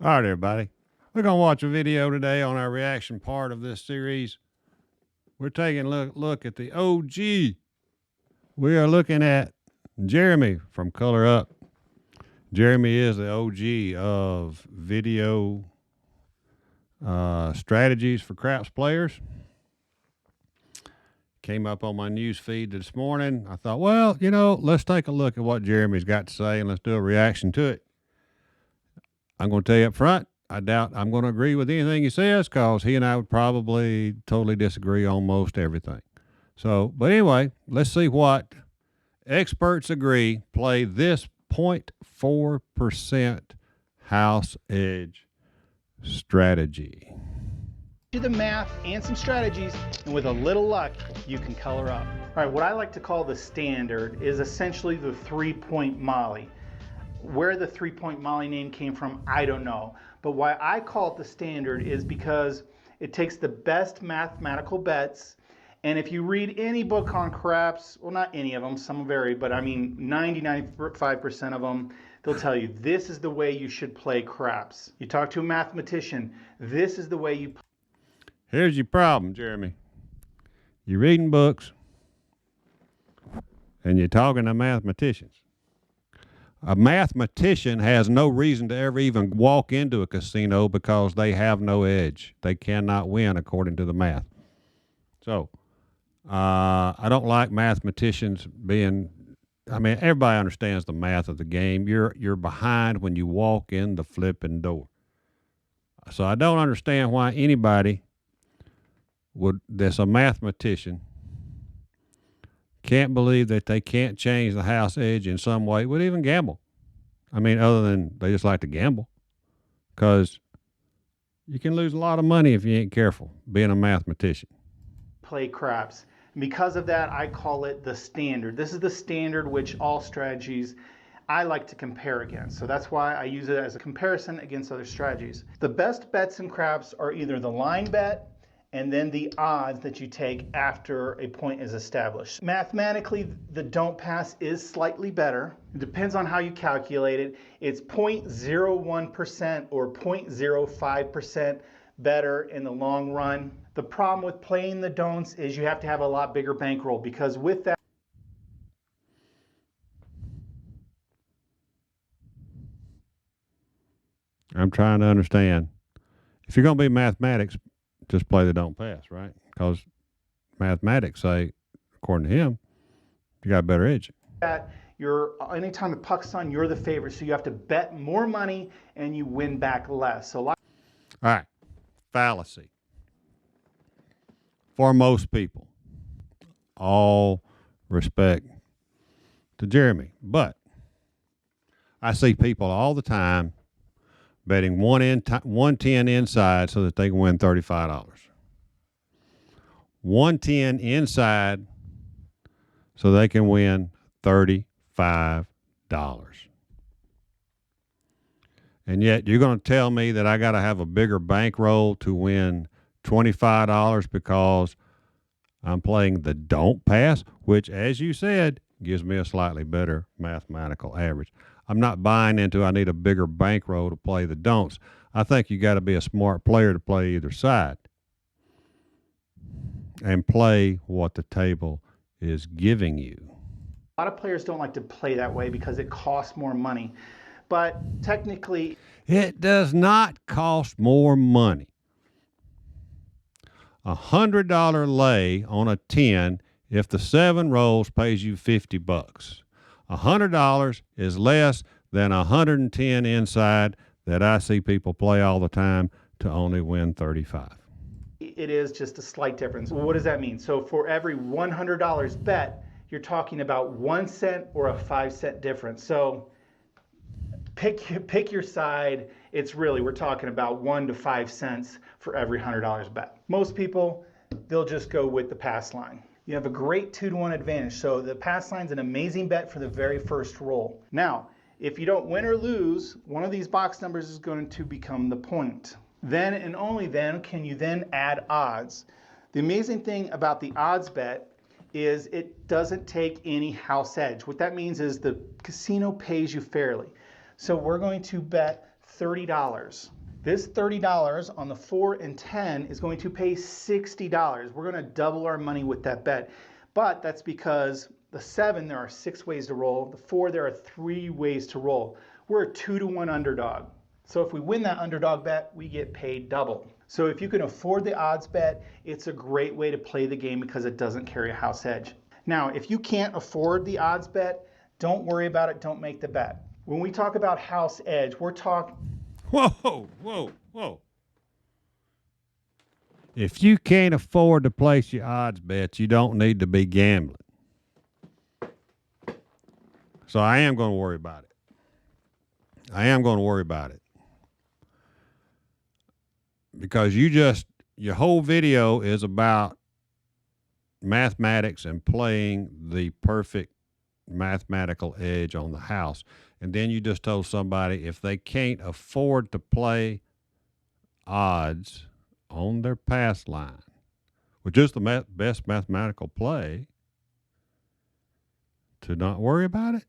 All right, everybody. We're going to watch a video today on our reaction part of this series. We're taking a look at the OG. We are looking at Jeremy from Color Up. Jeremy is the OG of video strategies for craps players. Came up on my news feed this morning. I thought, well, let's take a look at what Jeremy's got to say and let's do a reaction to it. I'm going to tell you up front, I doubt I'm going to agree with anything he says because he and I would probably totally disagree on most everything. But anyway, let's see what experts agree play this 0.4% house edge strategy. Do the math and some strategies, and with a little luck, you can color up. All right, what I like to call the standard is essentially the 3-point Molly. Where the 3-point Molly name came from, I don't know. But why I call it the standard is because it takes the best mathematical bets. And if you read any book on craps, well, not any of them, some vary, but I mean 95% of them, they'll tell you this is the way you should play craps. You talk to a mathematician, this is the way you play. Here's your problem, Jeremy. You're reading books and you're talking to mathematicians. A mathematician has no reason to ever even walk into a casino because they have no edge. They cannot win according to the math. So, I don't like mathematicians everybody understands the math of the game. You're behind when you walk in the flipping door. So I don't understand why anybody that's a mathematician can't believe that they can't change the house edge in some way, would even gamble. Other than they just like to gamble. Because you can lose a lot of money if you ain't careful being a mathematician. Play craps. And because of that, I call it the standard. This is the standard which all strategies I like to compare against. So that's why I use it as a comparison against other strategies. The best bets in craps are either the line bet and then the odds that you take after a point is established. Mathematically, the don't pass is slightly better. It depends on how you calculate it. It's 0.01% or 0.05% better in the long run. The problem with playing the don'ts is you have to have a lot bigger bankroll, because with that, I'm trying to understand. If you're going to be mathematics, just play the don't pass, right? Because mathematics say, according to him, you got a better edge. anytime the puck's on, you're the favorite, so you have to bet more money and you win back less. So all right, fallacy. For most people, all respect to Jeremy, but I see people all the time betting 110 inside so that they can win $35. 110 inside so they can win $35. And yet you're going to tell me that I got to have a bigger bankroll to win $25 because I'm playing the don't pass, which, as you said, gives me a slightly better mathematical average. I'm not buying into I need a bigger bankroll to play the don'ts. I think you got to be a smart player to play either side and play what the table is giving you. a lot of players don't like to play that way because it costs more money. But technically, it does not cost more money. $100 lay on a 10 if the 7 rolls pays you $50. $100 is less than 110 inside that I see people play all the time to only win 35. It is just a slight difference. What does that mean? So for every $100 bet, you're talking about 1 cent or a 5-cent difference. So pick your side. It's really, we're talking about 1 to 5 cents for every $100 bet. Most people, they'll just go with the pass line. You have a great 2-to-1 advantage. So the pass line's an amazing bet for the very first roll. Now, if you don't win or lose, one of these box numbers is going to become the point. Then and only then can you then add odds. The amazing thing about the odds bet is it doesn't take any house edge. What that means is the casino pays you fairly. So we're going to bet $30. This $30 on the 4 and 10 is going to pay $60. We're going to double our money with that bet. But that's because the 7, there are 6 ways to roll. The 4, there are 3 ways to roll. We're a 2-to-1 underdog. So if we win that underdog bet, we get paid double. So if you can afford the odds bet, it's a great way to play the game because it doesn't carry a house edge. Now, if you can't afford the odds bet, don't worry about it. Don't make the bet. When we talk about house edge, we're talking... Whoa. If you can't afford to place your odds bets, you don't need to be gambling. So I am going to worry about it. Because your whole video is about mathematics and playing the perfect mathematical edge on the house. And then you just told somebody if they can't afford to play odds on their pass line, which is the best mathematical play, to not worry about it.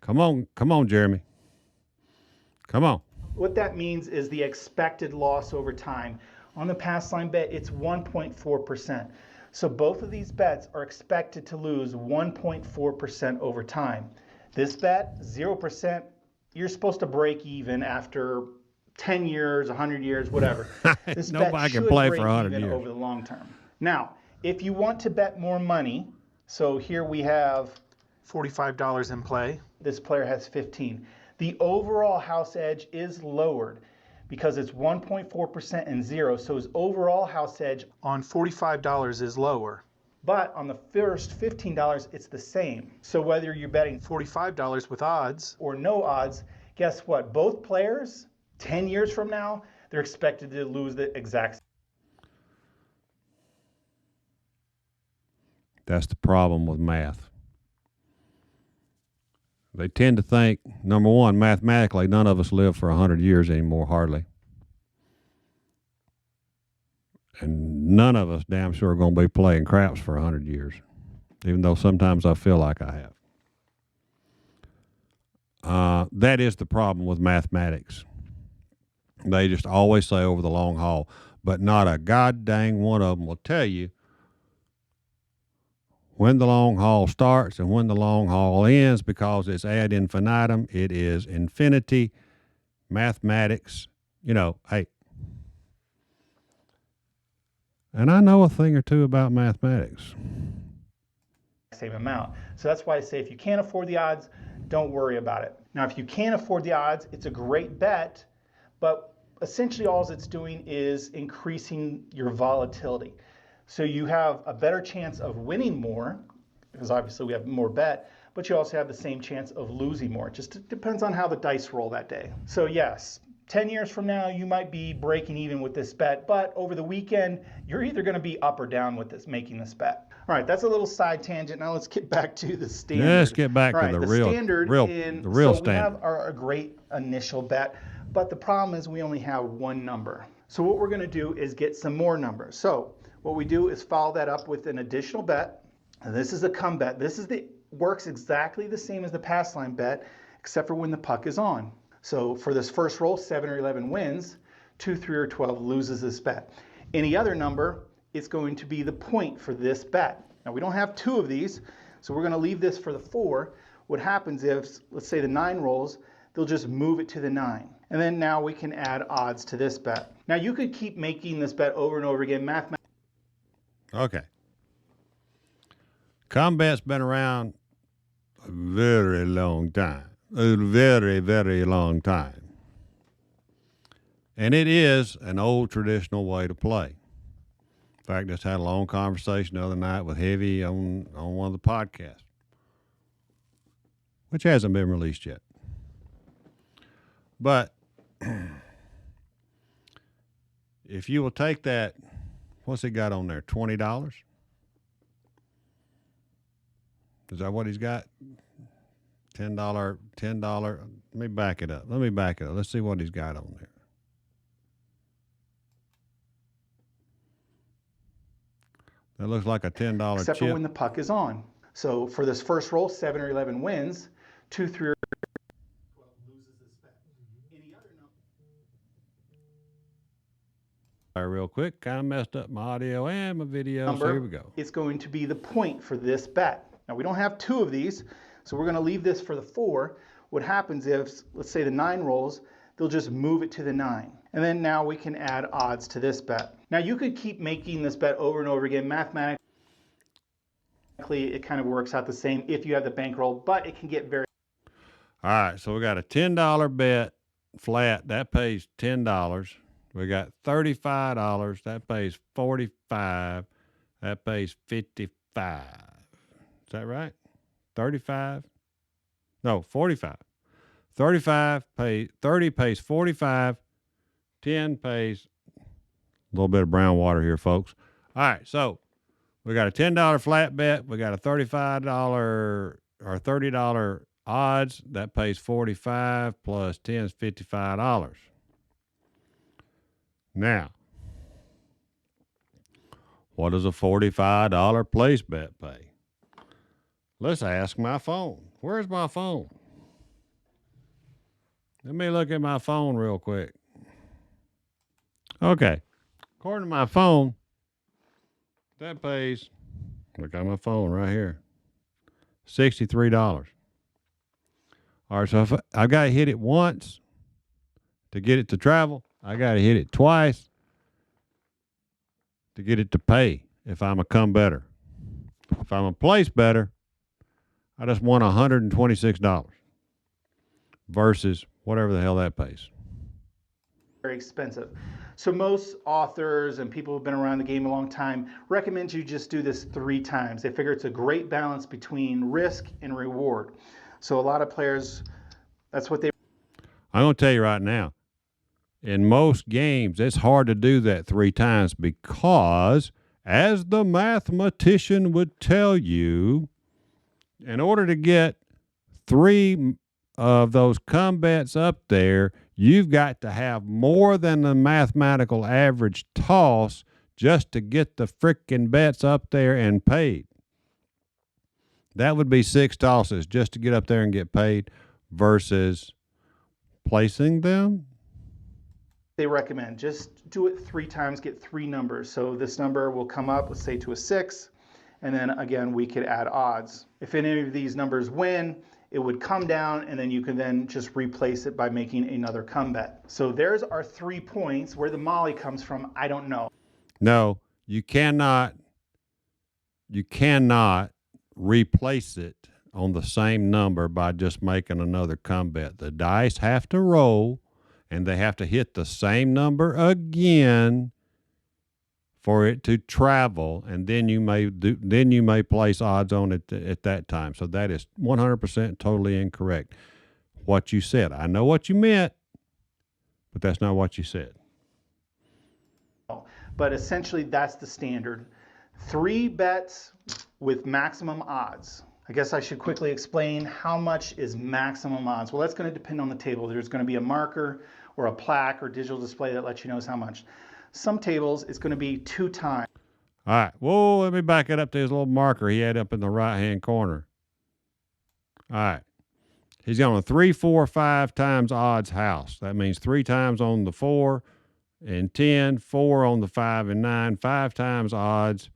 Come on, Jeremy. Come on. What that means is the expected loss over time. On the pass line bet, it's 1.4%. So both of these bets are expected to lose 1.4% over time. This bet, 0%, you're supposed to break even after 10 years, 100 years, whatever. This Nobody can play for 100 years over the long term. Now, if you want to bet more money, so here we have $45 in play. This player has 15. The overall house edge is lowered because it's 1.4% and 0. So his overall house edge on $45 is lower. But on the first $15, it's the same. So whether you're betting $45 with odds or no odds, guess what? Both players, 10 years from now, they're expected to lose the exact same. That's the problem with math. They tend to think, number one, mathematically, none of us live for 100 years anymore, hardly. And none of us damn sure are going to be playing craps for 100 years, even though sometimes I feel like I have. That is the problem with mathematics. They just always say over the long haul, but not a god dang one of them will tell you when the long haul starts and when the long haul ends, because it's ad infinitum. It is infinity. Mathematics, hey. And I know a thing or two about mathematics. Same amount. So that's why I say if you can't afford the odds, don't worry about it. Now, if you can't afford the odds, it's a great bet, but essentially all it's doing is increasing your volatility. So you have a better chance of winning more, because obviously we have more bet, but you also have the same chance of losing more. It just depends on how the dice roll that day. So yes, 10 years from now, you might be breaking even with this bet, but over the weekend, you're either going to be up or down with this, making this bet. All right, that's a little side tangent. Now let's get back to the standard. Let's get back to the real standard. So we have a great initial bet, but the problem is we only have one number. So what we're going to do is get some more numbers. So what we do is follow that up with an additional bet. And this is a come bet. Works exactly the same as the pass line bet, except for when the puck is on. So for this first roll, 7 or 11 wins, 2, 3, or 12 loses this bet. Any other number, it's going to be the point for this bet. Now we don't have 2 of these, so we're going to leave this for the 4. What happens is, let's say the 9 rolls, they'll just move it to the 9. And then now we can add odds to this bet. Now you could keep making this bet over and over again. Okay. Combat's been around a very long time. A very, very long time. And it is an old traditional way to play. In fact, I just had a long conversation the other night with Heavy on one of the podcasts, which hasn't been released yet. But if you will take that, what's he got on there, $20? Is that what he's got? $10. Let me back it up. Let's see what he's got on there. That looks like a $10 chip. Except for when the puck is on. So for this first roll, 7 or 11 wins, 2, 3, or 12 loses this Real quick, kind of messed up my audio and my video, so here we go. It's going to be the point for this bet. Now we don't have two of these, so we're going to leave this for the 4. What happens if, let's say the 9 rolls, they'll just move it to the 9. And then now we can add odds to this bet. Now you could keep making this bet over and over again. Mathematically, it kind of works out the same if you have the bankroll, but it can get very... All right, so we got a $10 bet flat. That pays $10. We got $35. That pays $45. That pays $55. Is that right? 35? No, 45. 35 pays 30 pays 45. 10 pays a little bit of brown water here, folks. All right, so we got a $10 flat bet. We got a $35 or $30 odds. That pays 45 plus 10 is $55. Now, what does a $45 place bet pay? Let's ask my phone. Where's my phone? Let me look at my phone real quick. Okay. According to my phone, that pays, look at my phone right here, $63. All right, so if I've got to hit it once to get it to travel, I got to hit it twice to get it to pay if I'm a come better. If I'm a place better, I just won $126 versus whatever the hell that pays. very expensive. So most authors and people who've been around the game a long time recommend you just do this 3 times. They figure it's a great balance between risk and reward. So a lot of players, that's what they... I'm going to tell you right now, in most games, it's hard to do that 3 times because, as the mathematician would tell you, in order to get 3 of those come bets up there, you've got to have more than the mathematical average toss just to get the frickin' bets up there and paid. That would be 6 tosses just to get up there and get paid versus placing them. They recommend just do it 3 times, get 3 numbers. So this number will come up, let's say to a 6, and then again we could add odds. If any of these numbers win, it would come down, and then you can then just replace it by making another come bet. So there's our 3 points. Where the molly comes from, I don't know. No, you cannot replace it on the same number by just making another come bet. The dice have to roll, and they have to hit the same number again for it to travel, and then you may place odds on it at that time. So that is 100% totally incorrect. What you said, I know what you meant, but that's not what you said. But essentially that's the standard. 3 bets with maximum odds. I guess I should quickly explain how much is maximum odds. Well, that's going to depend on the table. There's going to be a marker or a plaque or digital display that lets you know how much. Some tables, it's going to be 2 times. All right. Whoa, let me back it up to his little marker he had up in the right-hand corner. All right. He's on a 3, 4, 5 times odds house. That means 3 times on the 4 and 10, 4 on the 5 and 9, 5 times odds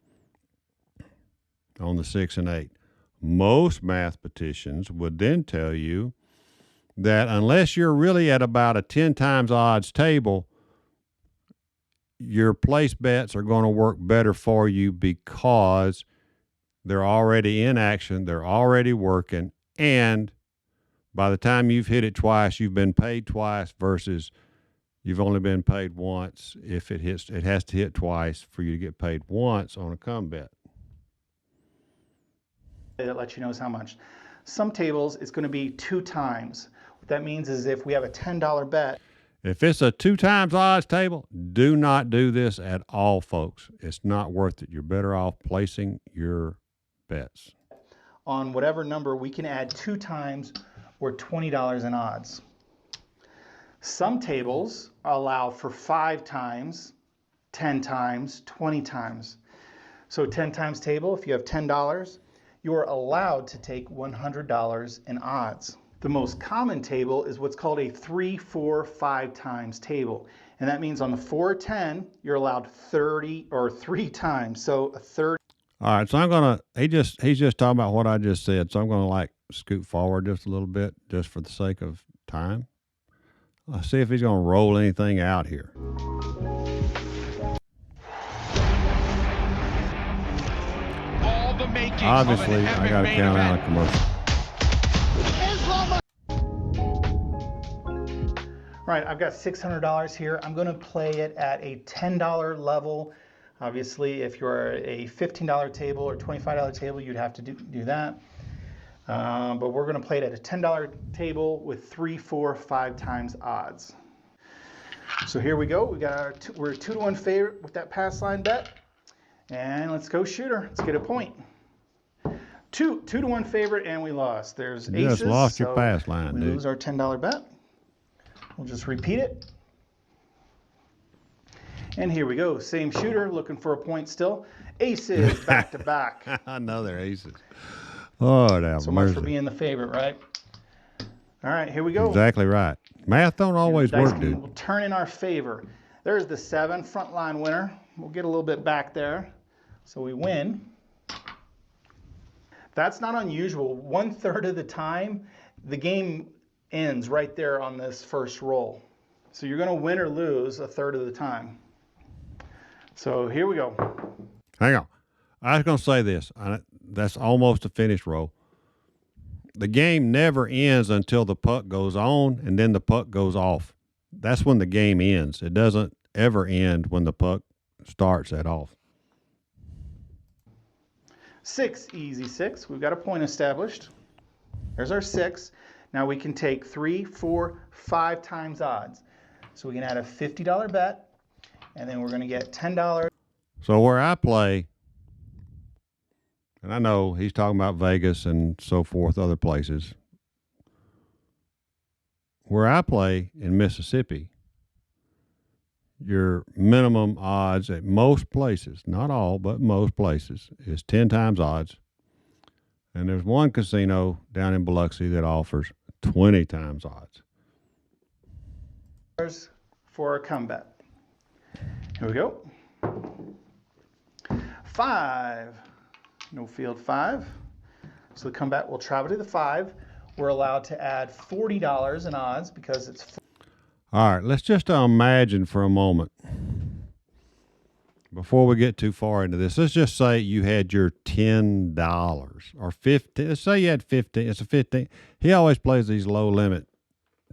on the 6 and 8. Most mathematicians would then tell you that unless you're really at about a 10 times odds table, your place bets are going to work better for you because they're already in action, they're already working, and by the time you've hit it twice, you've been paid twice versus you've only been paid once. If it hits, it has to hit twice for you to get paid once on a come bet. That lets you know how much. Some tables, it's going to be 2 times. What that means is if we have a $10 bet. If it's a 2 times odds table, do not do this at all, folks. It's not worth it. You're better off placing your bets. On whatever number, we can add 2 times or $20 in odds. Some tables allow for 5 times, 10 times, 20 times. So 10 times table, if you have $10, you're allowed to take $100 in odds. The most common table is what's called a 3, 4, 5 times table. And that means on the 4 or 10, you're allowed 30 or 3 times. So a third. All right, so he's just talking about what I just said. So I'm gonna like scoot forward just a little bit, just for the sake of time. Let's see if he's gonna roll anything out here. All the makings Obviously, of an I epic gotta main count out a event. commercial. All right, I've got $600 here. I'm going to play it at a $10 level. Obviously, if you're a $15 table or $25 table, you'd have to do that. But we're going to play it at a $10 table with 3, 4, 5 times odds. So here we go. We're a 2-to-1 favorite with that pass line bet. And let's go shooter. Let's get a point. 2-to-1 favorite, and we lost. There's You aces. just lost so your pass line, we dude. lose our $10 bet. We'll just repeat it. And here we go. Same shooter, looking for a point still. Aces back to back. Another aces. Lord have So much mercy. for being the favorite, right? All right, here we go. Exactly right. Math don't always The dice work, game dude. will turn in our favor. There's the 7 front line winner. We'll get a little bit back there. So we win. That's not unusual. 1/3 of the time, the game ends right there on this first roll. So you're going to win or lose 1/3 of the time. So here we go. Hang on. I was going to say this. That's almost a finished roll. The game never ends until the puck goes on and then the puck goes off. That's when the game ends. It doesn't ever end when the puck starts at off. 6, easy 6. We've got a point established. There's our 6. Now we can take 3, 4, 5 times odds. So we can add a $50 bet, and then we're going to get $10. So where I play, and I know he's talking about Vegas and so forth, other places. Where I play in Mississippi, your minimum odds at most places, not all, but most places, is 10 times odds. And there's one casino down in Biloxi that offers 20 times odds. For a comeback. Here we go. 5. No field 5. So the comeback will travel to the 5. We're allowed to add $40 in odds because it's. All right, let's just imagine for a moment, before we get too far into this, let's just say you had your $10 or 15. Let's say you had 15. It's a 15. He always plays these low limit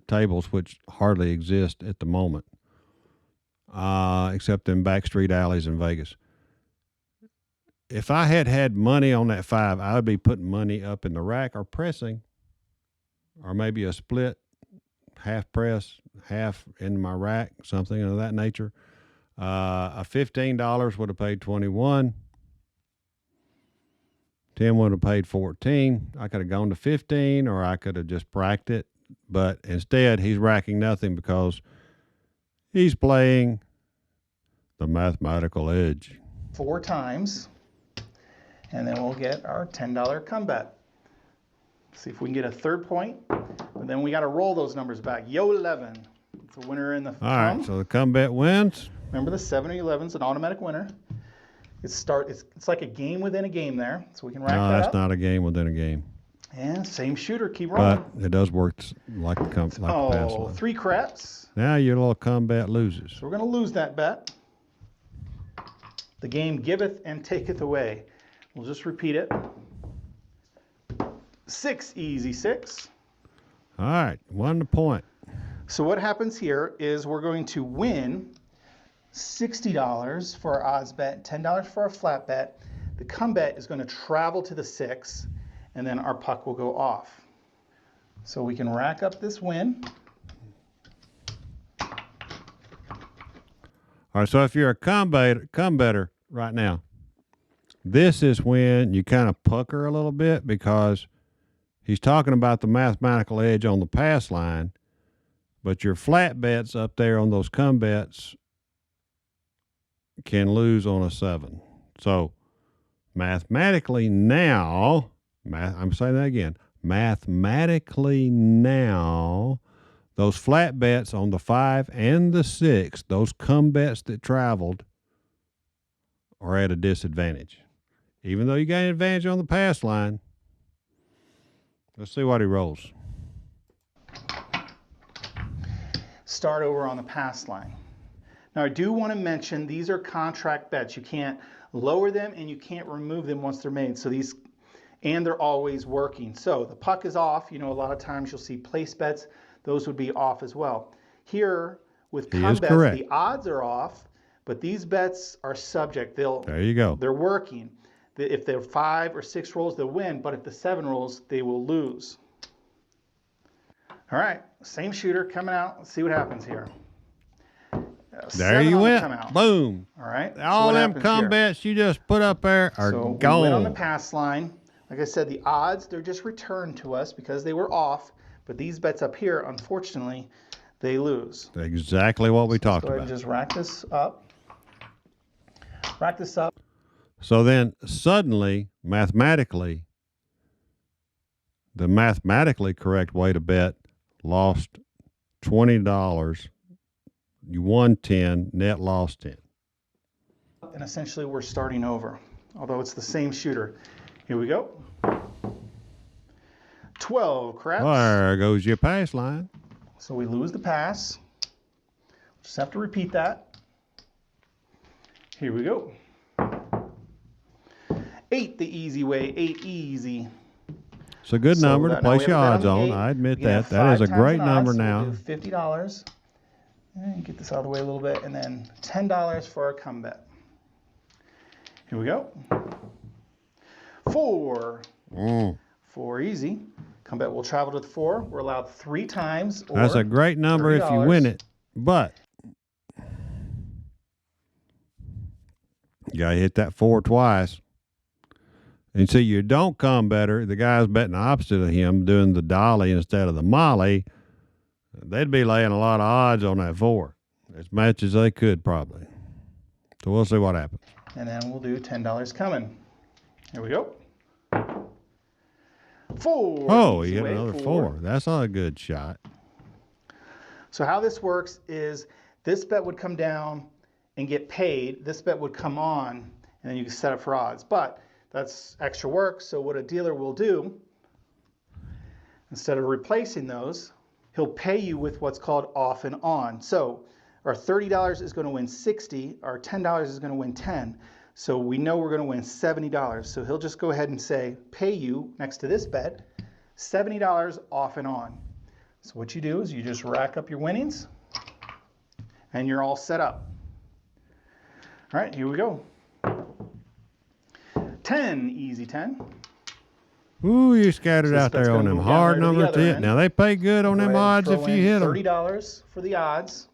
tables, which hardly exist at the moment, except in backstreet alleys in Vegas. If I had money on that 5, I would be putting money up in the rack or pressing, or maybe a split, half press, half in my rack, something of that nature. A $15 would have paid 21. 10 would have paid 14. I could have gone to 15, or I could have just bracked it. But instead, he's racking nothing because he's playing the mathematical edge. 4 times, and then we'll get our $10 comeback. See if we can get a third point, and then we got to roll those numbers back. Yo 11, it's a winner in the. All right, so the comeback wins. Remember, the 7 or 11 is an automatic winner. It's like a game within a game there, so we can rack No, that that's up. not a game within a game. And same shooter, keep rolling. But it does work like the pass Oh, line. 3 craps. Now your little combat loses. So we're going to lose that bet. The game giveth and taketh away. We'll just repeat it. 6, easy 6. All right, 1 point. So what happens here is we're going to win $60 for our odds bet, $10 for our flat bet. The come bet is going to travel to the 6, and then our puck will go off. So we can rack up this win. All right, so if you're a come better right now, this is when you kind of pucker a little bit because he's talking about the mathematical edge on the pass line, but your flat bets up there on those come bets can lose on a 7. So mathematically now, I'm saying that again, Mathematically now, those flat bets on the 5 and the 6, those come bets that traveled, are at a disadvantage. Even though you got an advantage on the pass line. Let's see what he rolls. Start over on the pass line. Now I do want to mention these are contract bets. You can't lower them and you can't remove them once they're made. So these, and they're always working. So the puck is off. You know, a lot of times you'll see place bets. Those would be off as well. Here with come bets, correct. the odds are off, but these bets are subject. There you go. They're working. If they're 5 or 6 rolls, they'll win. But if the 7 rolls, they will lose. All right, same shooter coming out. Let's see what happens here. There you went. Boom. All right. All them come bets you just put up there are gone. We went on the pass line. Like I said, the odds, they're just returned to us because they were off. But these bets up here, unfortunately, they lose. Exactly what we talked Go ahead about. and just rack this up. Rack this up. So then suddenly, mathematically, the mathematically correct way to bet lost $20. You won 10, net lost 10. And essentially we're starting over, although it's the same shooter. Here we go. 12 craps. There goes your pass line. So we lose the pass. Just have to repeat that. Here we go. 8 the easy way, 8 easy. It's a good number to now place we your have a odds bet on on. the 8. I admit We can that. have That is 5 a times great an number odds, so now. we'll do $50. And get this out of the way a little bit, and then $10 for our come bet. Here we go. 4. 4 easy. Come bet will travel to the 4. We're allowed 3 times. Or That's a great number if you win it, but you got to hit that 4 twice. And see, you don't come better. The guy's betting opposite of him, doing the dolly instead of the molly. They'd be laying a lot of odds on that 4, as much as they could probably. So we'll see what happens. And then we'll do $10 coming. Here we go. 4. Oh, Easy you hit way, another 4. That's not a good shot. So how this works is this bet would come down and get paid. This bet would come on, and then you can set up for odds. But that's extra work. So what a dealer will do, instead of replacing those, he'll pay you with what's called off and on. So our $30 is going to win 60. Our $10 is going to win 10. So we know we're going to win $70. So he'll just go ahead and say, pay you next to this bet, $70 off and on. So what you do is you just rack up your winnings and you're all set up. All right, here we go. 10, easy 10. Ooh, you scattered So out that's there on gonna them move down hard there to the numbers. other end. Now they pay good on Go them ahead and odds throw if you in hit them. $30 for the odds.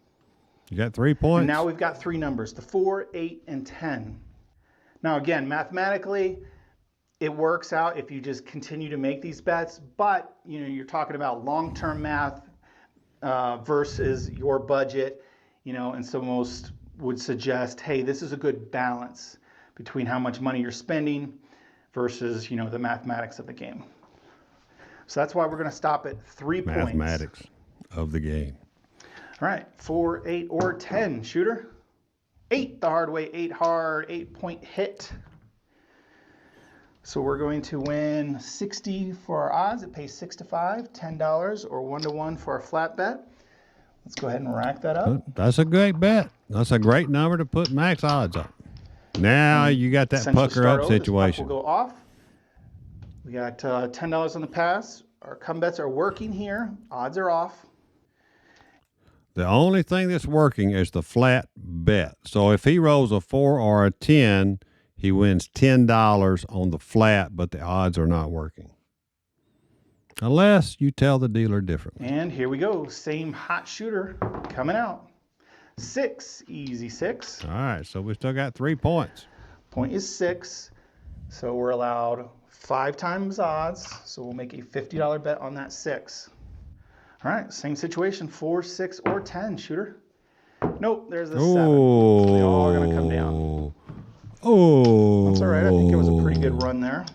You got 3 points. And now we've got 3 numbers, the 4, 8, and 10. Now again, mathematically, it works out if you just continue to make these bets, but you know, you're talking about long-term math versus your budget, you know, and so most would suggest, hey, this is a good balance between how much money you're spending versus, you know, the mathematics of the game. So that's why we're going to stop at 3 points. Mathematics of the game. All right, 4, 8, or 10, shooter. 8 the hard way, 8 hard, 8-point hit. So we're going to win 60 for our odds. It pays 6 to 5, $10, or 1 to 1 for our flat bet. Let's go ahead and rack that up. That's a great bet. That's a great number to put max odds on. Now you got that Essentially pucker start up over. This puck situation. will go off. We got $10 on the pass. Our come bets are working here. Odds are off. The only thing that's working is the flat bet. So if he rolls a 4 or a 10, he wins $10 on the flat, but the odds are not working. Unless you tell the dealer differently. And here we go. Same hot shooter coming out. 6, easy 6. All right, so we still got 3 points. Point is 6. So we're allowed 5 times odds. So we'll make a $50 bet on that 6. All right, same situation, 4, 6, or 10, shooter. Nope, there's the 7. So they all are going to come down. Oh. That's all right. I think it was a pretty good run there.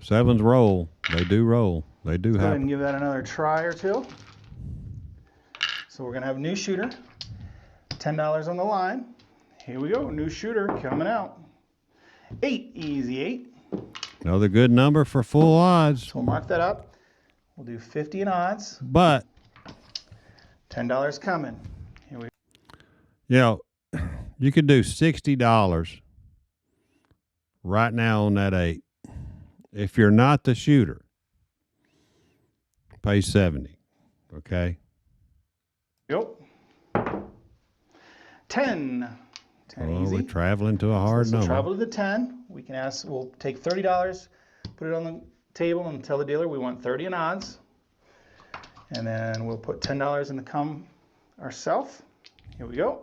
Sevens roll. They do roll. They do Go ahead and happen. give that another try or two. So we're gonna have a new shooter. $10 on the line. Here we go. New shooter coming out. 8, easy 8. Another good number for full odds. So we'll mark that up. We'll do 50 in odds. But, $10 coming. Here we you know, you could do $60 right now on that 8. If you're not the shooter, pay 70. Okay? go. 10. 10 Oh, easy. we're traveling to a hard So we'll number. travel to the 10. We can ask, we'll take $30, put it on the table and tell the dealer we want 30 in odds. And then we'll put $10 in the come ourselves. Here we go.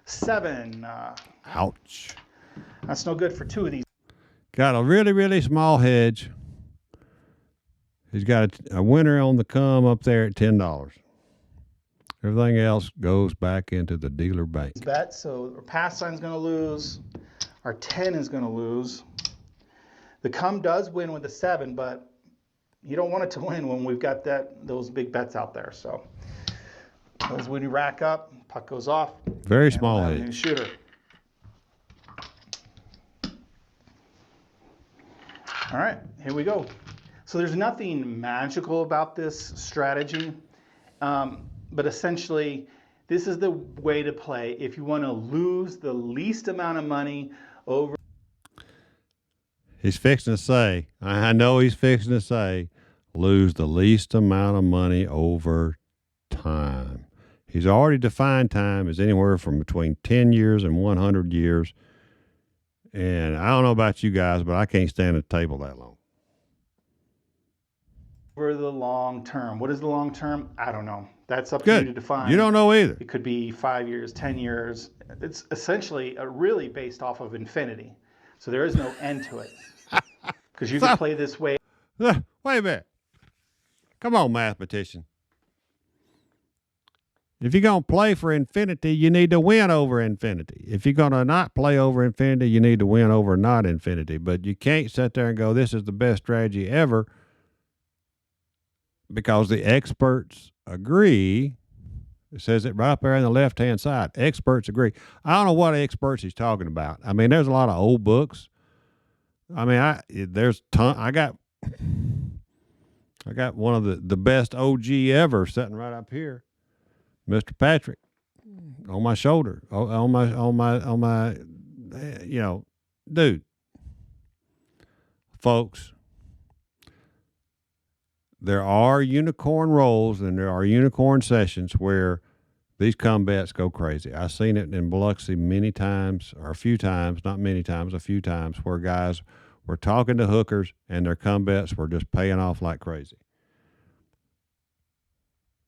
7. Ouch. That's no good for 2 of these. Got a really, really small hedge. He's got a winner on the come up there at $10. Everything else goes back into the dealer bank. Bet. So our pass sign's going to lose. Our 10 is going to lose. The come does win with the 7, but you don't want it to win when we've got those big bets out there. So those when you rack up, puck goes off. Very and small we'll have a new hedge. shooter. All right, here we go. So there's nothing magical about this strategy, but essentially, this is the way to play if you want to lose the least amount of money over. He's fixing to say, I know he's fixing to say, lose the least amount of money over time. He's already defined time as anywhere from between 10 years and 100 years. And I don't know about you guys, but I can't stand at the table that long. Over the long term. What is the long term? I don't know. That's up to Good. you to define. You don't know either. It could be 5 years, 10 years. It's essentially really based off of infinity. So there is no end to it. Because you can play this way. Wait a minute. Come on, mathematician. If you're going to play for infinity, you need to win over infinity. If you're going to not play over infinity, you need to win over not infinity. But you can't sit there and go, this is the best strategy ever, because the experts agree. It says it right up there on the left-hand side. Experts agree. I don't know what experts he's talking about. I mean, there's a lot of old books. I mean, I got one of the best OG ever sitting right up here, Mr. Patrick, on my shoulder, on my, dude, folks. There are unicorn rolls and there are unicorn sessions where these come bets go crazy. I've seen it in Biloxi many times, or a few times, not many times, a few times, where guys were talking to hookers and their come bets were just paying off like crazy.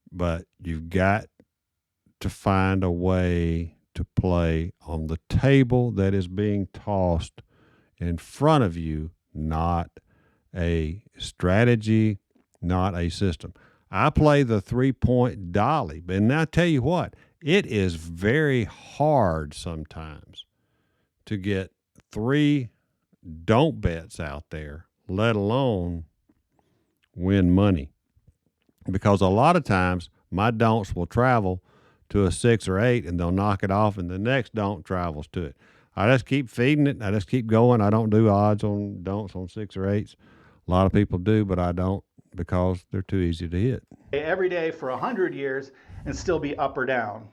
But you've got to find a way to play on the table that is being tossed in front of you, not a strategy, not a system. I play the 3-point dolly, and I tell you what, it is very hard sometimes to get 3 don't bets out there, let alone win money. Because a lot of times my don'ts will travel to a 6 or 8 and they'll knock it off and the next don't travels to it. I just keep feeding it. I just keep going. I don't do odds on don'ts on 6 or 8s. A lot of people do, but I don't, because they're too easy to hit. Every day for 100 years and still be up or down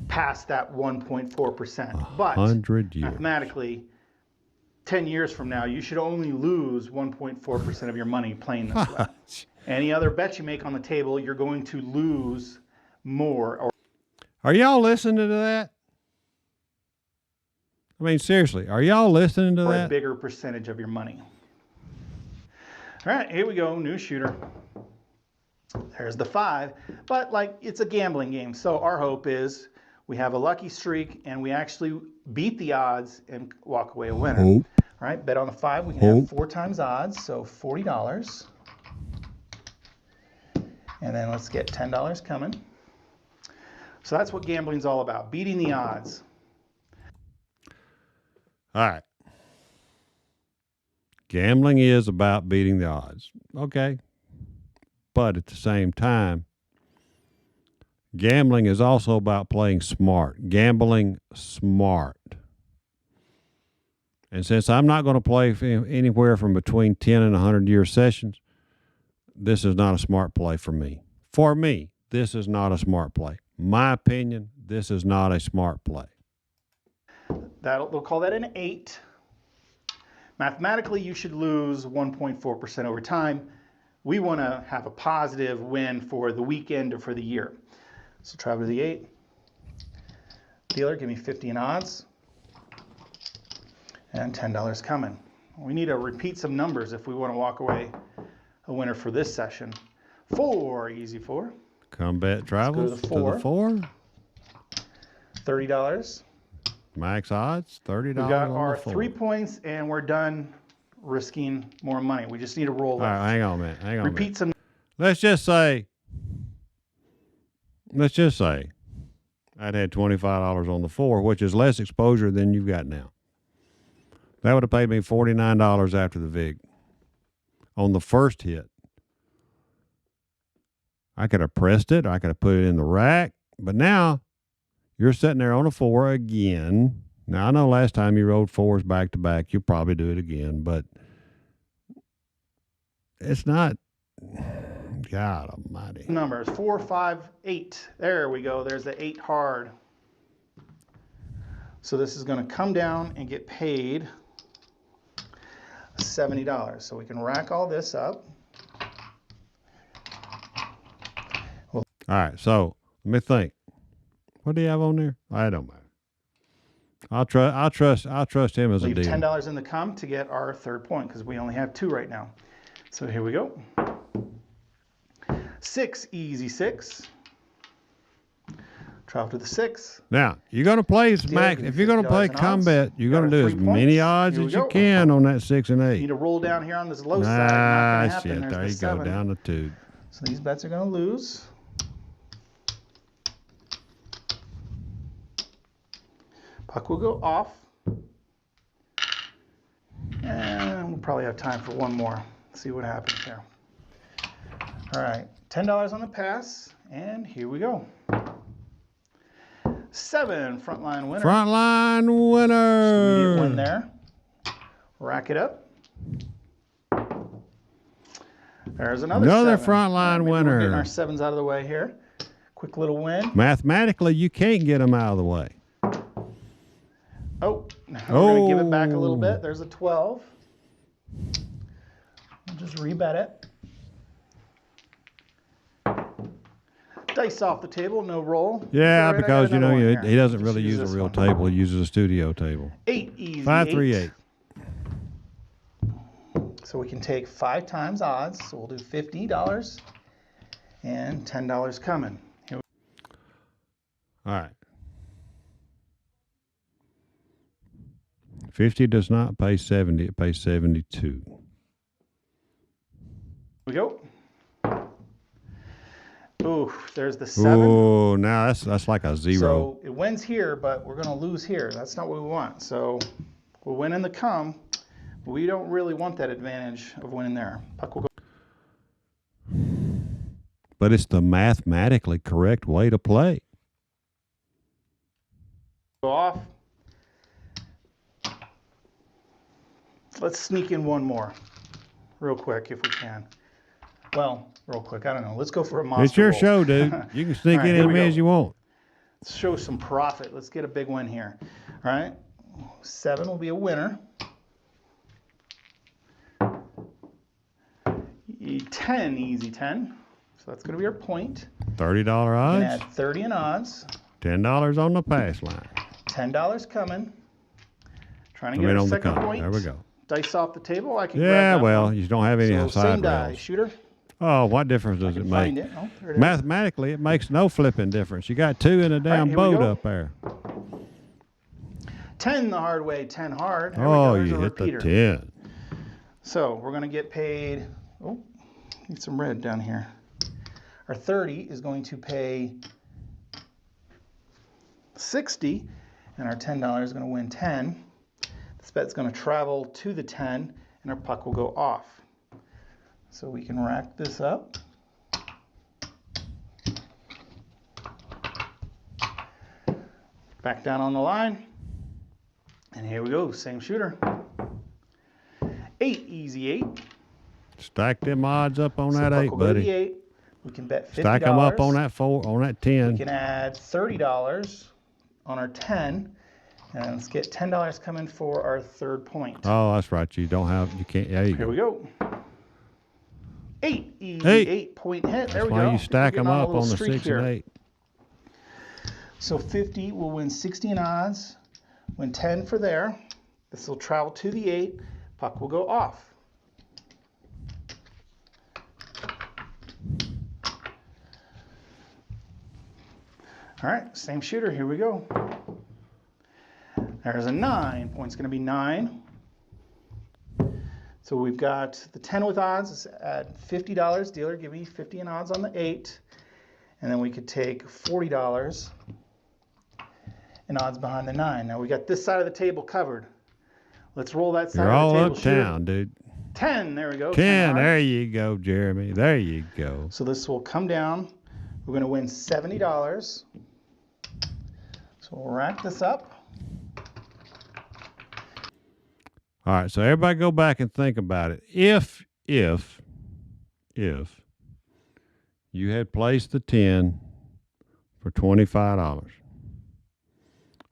past that 1.4%. But 100 years. mathematically, 10 years from now, you should only lose 1.4% of your money playing this way. Any other bet you make on the table, you're going to lose more. Or Are y'all listening to that? I mean, seriously, are y'all listening to a that? bigger percentage of your money. All right, here we go, new shooter. There's the 5, but like it's a gambling game. So our hope is we have a lucky streak and we actually beat the odds and walk away a winner. Hope. All right, bet on the 5. We can Hope. have 4 times odds, so $40. And then let's get $10 coming. So that's what gambling's all about, beating the odds. All right. Gambling is about beating the odds. Okay. But at the same time, gambling is also about playing smart. Gambling smart. And since I'm not going to play anywhere from between 10 and 100-year sessions, this is not a smart play for me. For me, this is not a smart play. My opinion, this is not a smart play. They'll call that an 8. Mathematically, you should lose 1.4% over time. We want to have a positive win for the weekend or for the year. So travel to the 8. Dealer, give me 50 in odds. And $10 coming. We need to repeat some numbers if we want to walk away a winner for this session. 4, easy 4. Combat travels to the to the 4. $30. Max odds, $30 We got on our the 4. 3 points, and we're done risking more money. We just need a roll All left. right, hang on a minute. Hang on a minute. Repeat some. Let's just say I'd had $25 on the 4, which is less exposure than you've got now. That would have paid me $49 after the VIG on the first hit. I could have pressed it. I could have put it in the rack. But now you're sitting there on a 4 again. Now, I know last time you rolled 4s back to back. You'll probably do it again. But it's not, God almighty. Numbers 4, 5, 8. There we go. There's the 8 hard. So this is going to come down and get paid $70. So we can rack all this up. All right, so let me think. What do you have on there? I don't matter. I'll trust him as a Leave dealer. $10 in the come to get our 3rd point because we only have 2 right now. So here we go. 6, easy 6. Travel to the 6. Now, you're going to play max. If you're going to play $50 in odds. combat, you're Got going to our do as 3 many points. odds Here we as you go. can on that 6 and You 8. need to roll down here on this low side. Not gonna happen. Shit, There's there the you go, 7. down the 2. So these bets are going to lose. Puck will go off. And we'll probably have time for one more. See what happens here. All right, $10 on the pass, and here we go. 7, frontline winner. Frontline winner. Immediate win there. Rack it up. There's another 7. frontline Maybe winner. We're getting our 7s out of the way here. Quick little win. Mathematically, you can't get them out of the way. Oh, we're going to give it back a little Oh. bit. There's a 12. We'll just rebet it. Dice off the table, no roll. Yeah, All right, I got because another one here. he doesn't Just really use a this real one. table. He uses a studio table. 8, easy. 538. So we can take 5 times odds. So we'll do $50 and $10 coming. Here All right. 50 does not pay 70. It pays 72. we go. Ooh, there's the 7. Oh, now that's like a 0. So it wins here, but we're going to lose here. That's not what we want. So we'll win in the come. We don't really want that advantage of winning there. Puck will But it's the mathematically correct way to play. go off. Let's sneak in one more real quick if we can. Well, real quick. I don't know. Let's go for a monster It's your roll. show, dude. You can sneak All right, in here as we many go. as you want. Let's show some profit. Let's get a big win here. All right. 7 will be a winner. 10, easy 10. So that's going to be our point. $30 We're going to odds, add 30 in odds. $10 on the pass line. $10 coming. Trying to Come get in our on the second come. point. There we go. Dice off the table. I can Yeah, grab that well, one. you don't have any So side same die. rails. Shooter. Oh, what difference does I it can make? find it. Oh, there it is. Mathematically, it makes no flipping difference. You got 2 in a damn here we boat go. up there. 10 the hard way, 10 hard. There Oh, we go. There's you a hit the repeater. 10. So we're going to get paid. Oh, need some red down here. Our 30 is going to pay 60, and our $10 is going to win 10. This bet's going to travel to the 10 and our puck will go off. So we can rack this up. Back down on the line. And here we go, same shooter. 8, easy 8. Stack them odds up on So that puck 8, will go to the buddy. 8. We can bet $50. Stack them up on that 4, on that 10. We can add $30 on our 10. And let's get $10 coming for our third point. Oh, that's right. You can't. There you Here go. we go. 8, easy 8. 8-point hit. There That's we why go. you stack We're them getting a up little on the streak 6 here. and 8. So 50 will win 60 in odds. Win 10 for there. This will travel to the 8. Puck will go off. All right, same shooter. Here we go. There's a 9. Point's going to be 9. So we've got the 10 with odds at $50. Dealer, give me 50 in odds on the 8. And then we could take $40 in odds behind the 9. Now we got this side of the table covered. Let's roll that side You're of all the table. uptown, dude. 10, there we go. 10. odds. There you go, Jeremy. There you go. So this will come down. We're going to win $70. So we'll rack this up. All right, so everybody go back and think about it. If you had placed the 10 for $25,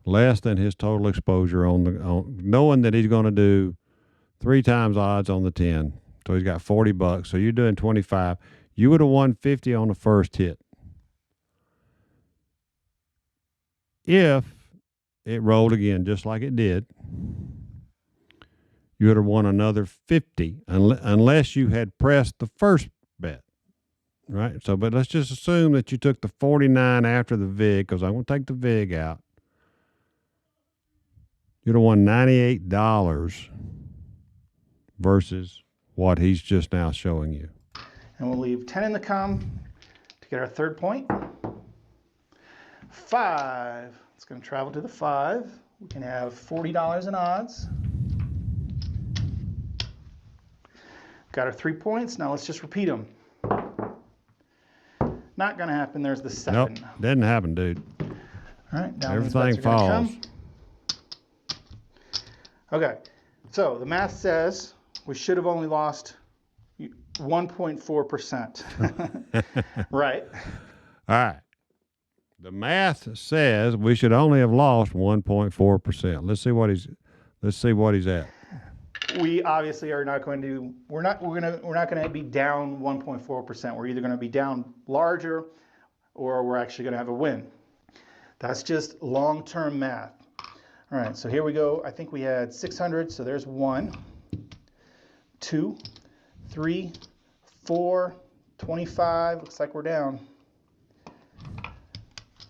less than his total exposure on knowing that he's going to do 3 times odds on the 10, so he's got $40. So you're doing 25. You would have won 50 on the first hit. If it rolled again, just like it did, you would have won another 50 unless you had pressed the first bet, right? So, but let's just assume that you took the 49 after the VIG, because I'm going to take the VIG out. You'd have won $98 versus what he's just now showing you. And we'll leave 10 in the com to get our third point. 5. It's going to travel to the 5. We can have $40 in odds. Got our 3 points. Now let's just repeat them. Not going to happen. There's the 7. Nope, didn't happen, dude. All right, now Everything these bets are gonna falls. come. Okay, so the math says we should have only lost 1.4%. Right. All right. The math says we should only have lost 1.4%. Let's see what he's at. We obviously are not going to. We're not going to be down 1.4%. We're either going to be down larger, or we're actually going to have a win. That's just long-term math. All right. So here we go. I think we had 600. So there's 1, 2, 3, 4, 25. Looks like we're down.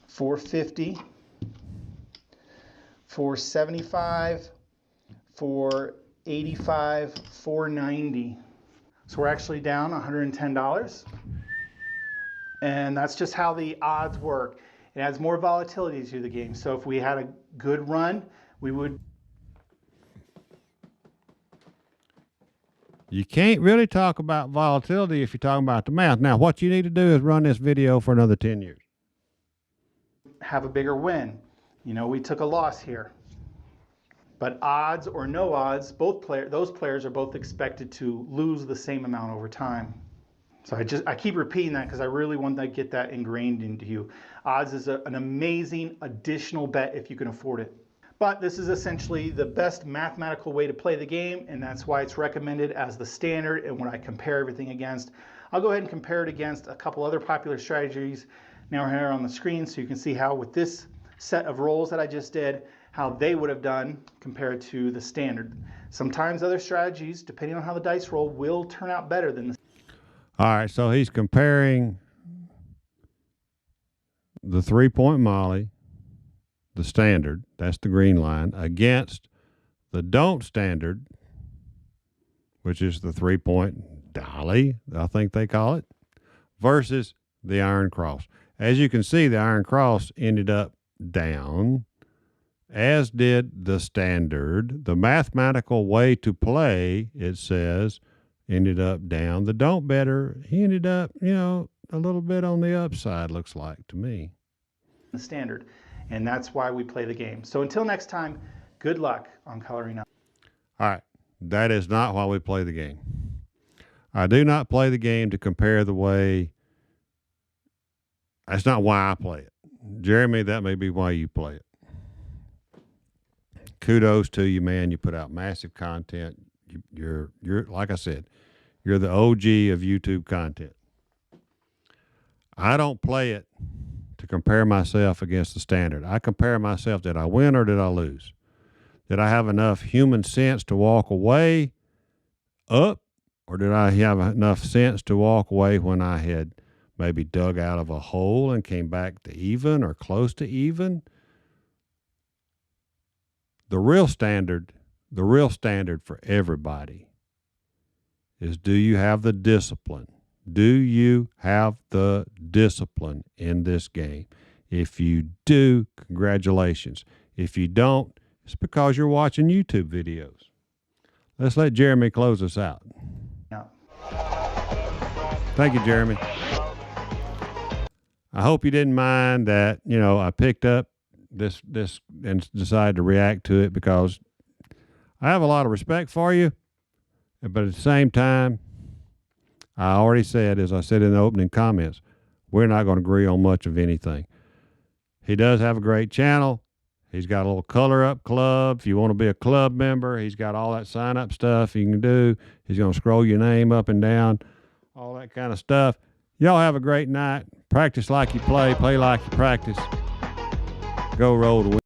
450. 475. 485, 490. So we're actually down $110. And that's just how the odds work. It adds more volatility to the game. So if we had a good run, we would. You can't really talk about volatility if you're talking about the math. Now, what you need to do is run this video for another 10 years. Have a bigger win. You know, we took a loss here. But odds or no odds, those players are both expected to lose the same amount over time. So I keep repeating that because I really want to get that ingrained into you. Odds is an amazing additional bet if you can afford it. But this is essentially the best mathematical way to play the game, and that's why it's recommended as the standard. And when I compare everything against, I'll go ahead and compare it against a couple other popular strategies now here on the screen, so you can see how with this set of rolls that I just did, how they would have done compared to the standard. Sometimes other strategies, depending on how the dice roll, will turn out better than the. All right, so he's comparing the 3-point Molly, the standard, that's the green line, against the don't standard, which is the 3-point dolly, I think they call it, versus the Iron Cross. As you can see, the Iron Cross ended up down as did the standard. The mathematical way to play, it says, ended up down. The don't better, he ended up, a little bit on the upside, looks like to me. The standard. And that's why we play the game. So until next time, good luck on coloring up. All right. That is not why we play the game. I do not play the game to compare the way. That's not why I play it. Jeremy, that may be why you play it. Kudos to you, man. You put out massive content. You're like I said, you're the OG of YouTube content. I don't play it to compare myself against the standard. I compare myself, did I win or did I lose? Did I have enough human sense to walk away up, or did I have enough sense to walk away when I had maybe dug out of a hole and came back to even or close to even? The real standard for everybody is, do you have the discipline? Do you have the discipline in this game? If you do, congratulations. If you don't, it's because you're watching YouTube videos. Let's let Jeremy close us out. Yeah. Thank you, Jeremy. I hope you didn't mind that, I picked up this and decided to react to it, because I have a lot of respect for you, but at the same time, I already said, as I said in the opening comments, we're not going to agree on much of anything. He does have a great channel. He's got a little color up club. If you want to be a club member, he's got all that sign up stuff you can do. He's going to scroll your name up and down, all that kind of stuff. Y'all have a great night. Practice like you play like you practice. Go roll the